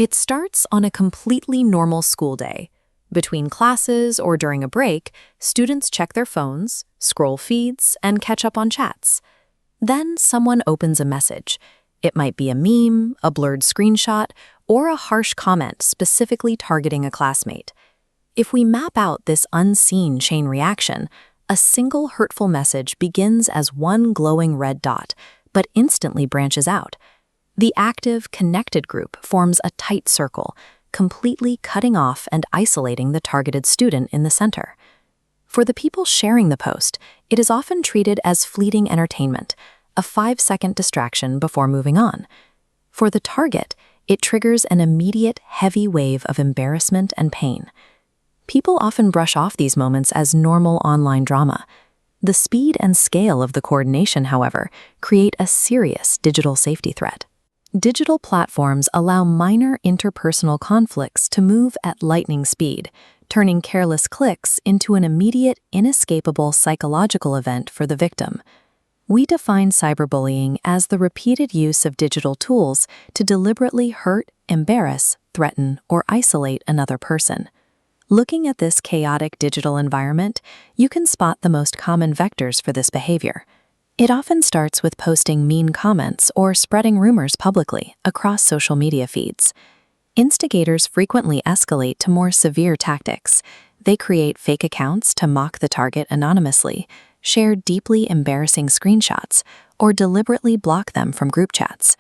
It starts on a completely normal school day. Between classes or during a break, students check their phones, scroll feeds, and catch up on chats. Then someone opens a message. It might be a meme, a blurred screenshot, or a harsh comment specifically targeting a classmate. If we map out this unseen chain reaction, a single hurtful message begins as one glowing red dot, but instantly branches out. The active, connected group forms a tight circle, completely cutting off and isolating the targeted student in the center. For the people sharing the post, it is often treated as fleeting entertainment, a 5-second distraction before moving on. For the target, it triggers an immediate, heavy wave of embarrassment and pain. People often brush off these moments as normal online drama. The speed and scale of the coordination, however, create a serious digital safety threat. Digital platforms allow minor interpersonal conflicts to move at lightning speed, turning careless clicks into an immediate, inescapable psychological event for the victim. We define cyberbullying as the repeated use of digital tools to deliberately hurt, embarrass, threaten, or isolate another person. Looking at this chaotic digital environment, you can spot the most common vectors for this behavior. It often starts with posting mean comments or spreading rumors publicly across social media feeds. Instigators frequently escalate to more severe tactics. They create fake accounts to mock the target anonymously, share deeply embarrassing screenshots, or deliberately block them from group chats.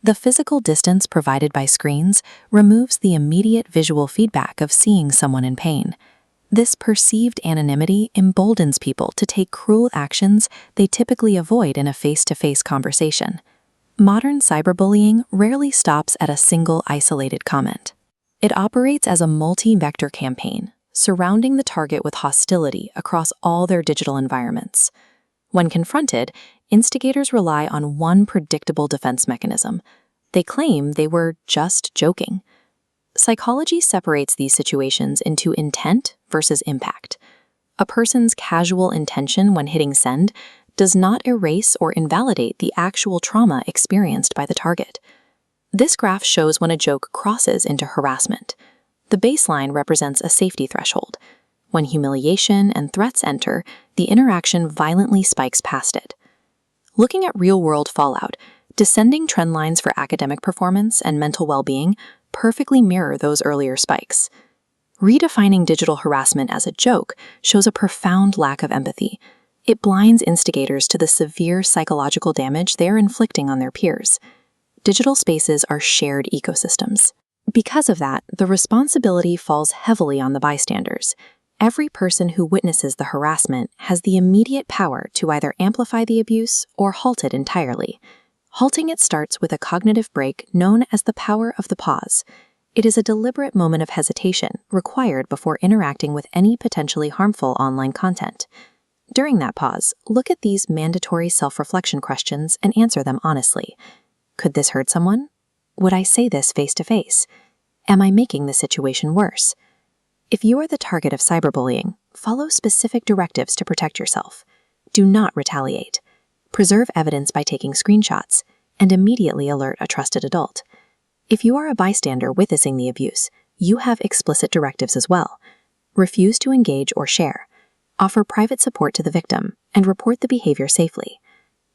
The physical distance provided by screens removes the immediate visual feedback of seeing someone in pain. This perceived anonymity emboldens people to take cruel actions they typically avoid in a face-to-face conversation. Modern cyberbullying rarely stops at a single isolated comment. It operates as a multi-vector campaign, surrounding the target with hostility across all their digital environments. When confronted, instigators rely on one predictable defense mechanism. They claim they were just joking. Psychology separates these situations into intent versus impact. A person's casual intention when hitting send does not erase or invalidate the actual trauma experienced by the target. This graph shows when a joke crosses into harassment. The baseline represents a safety threshold. When humiliation and threats enter, the interaction violently spikes past it. Looking at real-world fallout, descending trend lines for academic performance and mental well-being perfectly mirror those earlier spikes. Redefining digital harassment as a joke shows a profound lack of empathy. It blinds instigators to the severe psychological damage they are inflicting on their peers. Digital spaces are shared ecosystems. Because of that, the responsibility falls heavily on the bystanders. Every person who witnesses the harassment has the immediate power to either amplify the abuse or halt it entirely. Halting it starts with a cognitive break known as the power of the pause. It is a deliberate moment of hesitation required before interacting with any potentially harmful online content. During that pause, look at these mandatory self-reflection questions and answer them honestly. Could this hurt someone? Would I say this face-to-face? Am I making the situation worse? If you are the target of cyberbullying, follow specific directives to protect yourself. Do not retaliate. Preserve evidence by taking screenshots, and immediately alert a trusted adult. If you are a bystander witnessing the abuse, you have explicit directives as well. Refuse to engage or share. Offer private support to the victim, and report the behavior safely.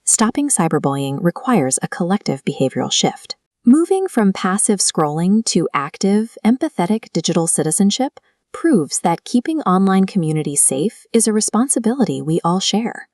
Stopping cyberbullying requires a collective behavioral shift. Moving from passive scrolling to active, empathetic digital citizenship proves that keeping online communities safe is a responsibility we all share.